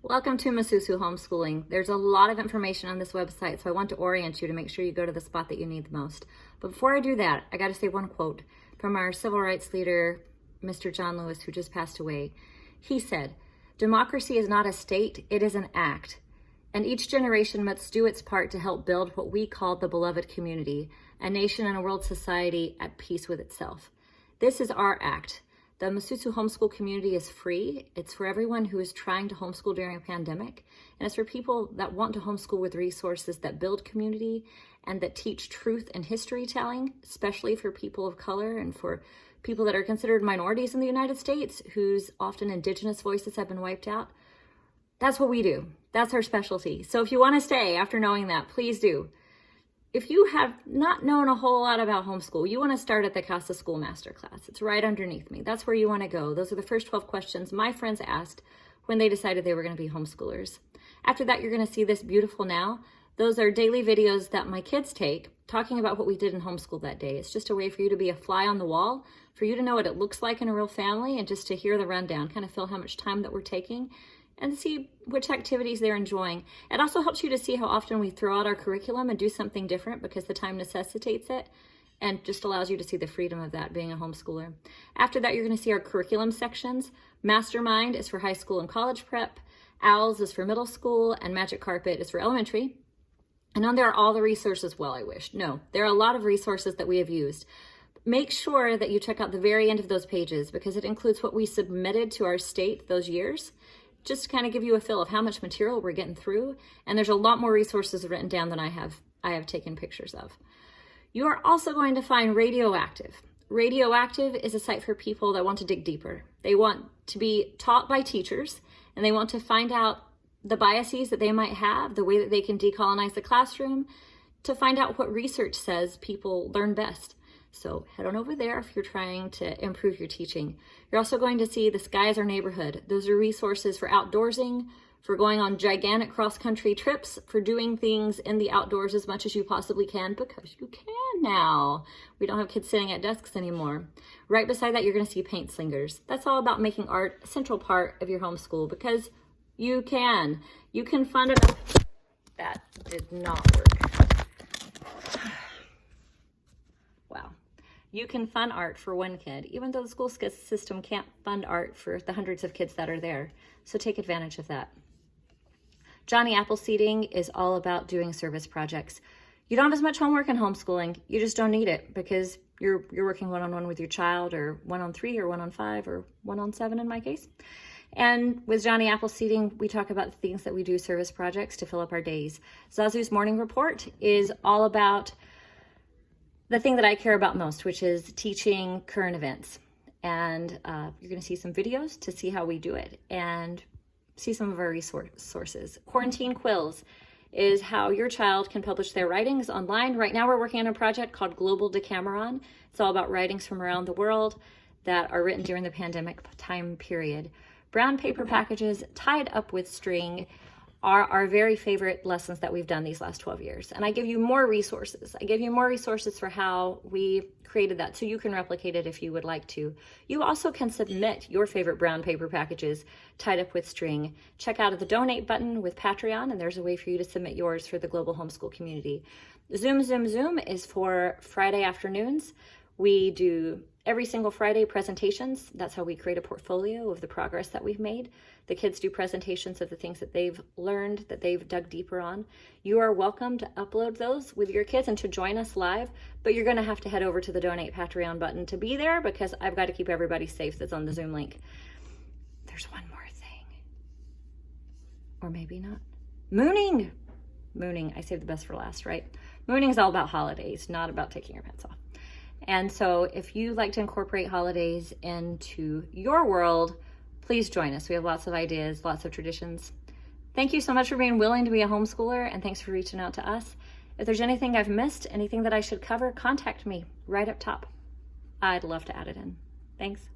Welcome to Masusu Homeschooling. There's a lot of information on this website, so I want to orient you to make sure you go to the spot that you need the most. But before I do that, I got to say one quote from our civil rights leader, Mr. John Lewis, who just passed away. He said, "Democracy is not a state, it is an act. And each generation must do its part to help build what we call the beloved community, a nation and a world society at peace with itself." This is our act. The Masusu homeschool community is free. It's for everyone who is trying to homeschool during a pandemic. And it's for people that want to homeschool with resources that build community and that teach truth and history telling, especially for people of color and for people that are considered minorities in the United States, whose often indigenous voices have been wiped out. That's what we do. That's our specialty. So if you want to stay after knowing that, please do. If you have not known a whole lot about homeschool, you want to start at the Casa School Masterclass. It's right underneath me. That's where you want to go. Those are the first 12 questions my friends asked when they decided they were going to be homeschoolers. After that, you're going to see this beautiful now. Those are daily videos that my kids take talking about what we did in homeschool that day. It's just a way for you to be a fly on the wall, for you to know what it looks like in a real family and just to hear the rundown, kind of feel how much time that we're taking and see which activities they're enjoying. It also helps you to see how often we throw out our curriculum and do something different because the time necessitates it, and just allows you to see the freedom of that being a homeschooler. After that, you're going to see our curriculum sections. Mastermind is for high school and college prep. Owls is for middle school, and Magic Carpet is for elementary. And on there are all the resources. Well, I wish. No, there are a lot of resources that we have used. Make sure that you check out the very end of those pages because it includes what we submitted to our state those years, just to kind of give you a feel of how much material we're getting through. And there's a lot more resources written down than I have taken pictures of. You are also going to find Radioactive. Radioactive is a site for people that want to dig deeper. They want to be taught by teachers, and they want to find out the biases that they might have, the way that they can decolonize the classroom, to find out what research says people learn best. So head on over there if you're trying to improve your teaching. You're also going to see The Sky is Our Neighborhood. Those are resources for outdoorsing, for going on gigantic cross-country trips, for doing things in the outdoors as much as you possibly can, because you can now. We don't have kids sitting at desks anymore. Right beside that, you're going to see Paint Slingers. That's all about making art a central part of your homeschool, because you can. You can fund it. That did not work. Wow. You can fund art for one kid, even though the school system can't fund art for the hundreds of kids that are there. So take advantage of that. Johnny Appleseeding is all about doing service projects. You don't have as much homework in homeschooling. You just don't need it because you're working one-on-one with your child, or 1-on-3 or 1-on-5 or 1-on-7 in my case. And with Johnny Appleseeding, we talk about the things that we do, service projects to fill up our days. Zazu's morning report is all about the thing that I care about most, which is teaching current events. And you're going to see some videos to see how we do it and see some of our resources. Quarantine Quills is how your child can publish their writings online. Right now we're working on a project called Global Decameron. It's all about writings from around the world that are written during the pandemic time period. Brown paper packages tied up with string are our very favorite lessons that we've done these last 12 years. And I give you more resources. I give you more resources for how we created that so you can replicate it if you would like to. You also can submit your favorite brown paper packages tied up with string. Check out the donate button with Patreon, and there's a way for you to submit yours for the global homeschool community. Zoom is for Friday afternoons. We do every single Friday presentations. That's how we create a portfolio of the progress that we've made. The kids do presentations of the things that they've learned, that they've dug deeper on. You are welcome to upload those with your kids and to join us live, but you're going to have to head over to the Donate Patreon button to be there because I've got to keep everybody safe that's on the Zoom link. There's one more thing. Or maybe not. Mooning. I saved the best for last, right? Mooning is all about holidays, not about taking your pants off. And so if you like to incorporate holidays into your world, please join us. We have lots of ideas, lots of traditions. Thank you so much for being willing to be a homeschooler, and thanks for reaching out to us. If there's anything I've missed, anything that I should cover, contact me right up top. I'd love to add it in. Thanks.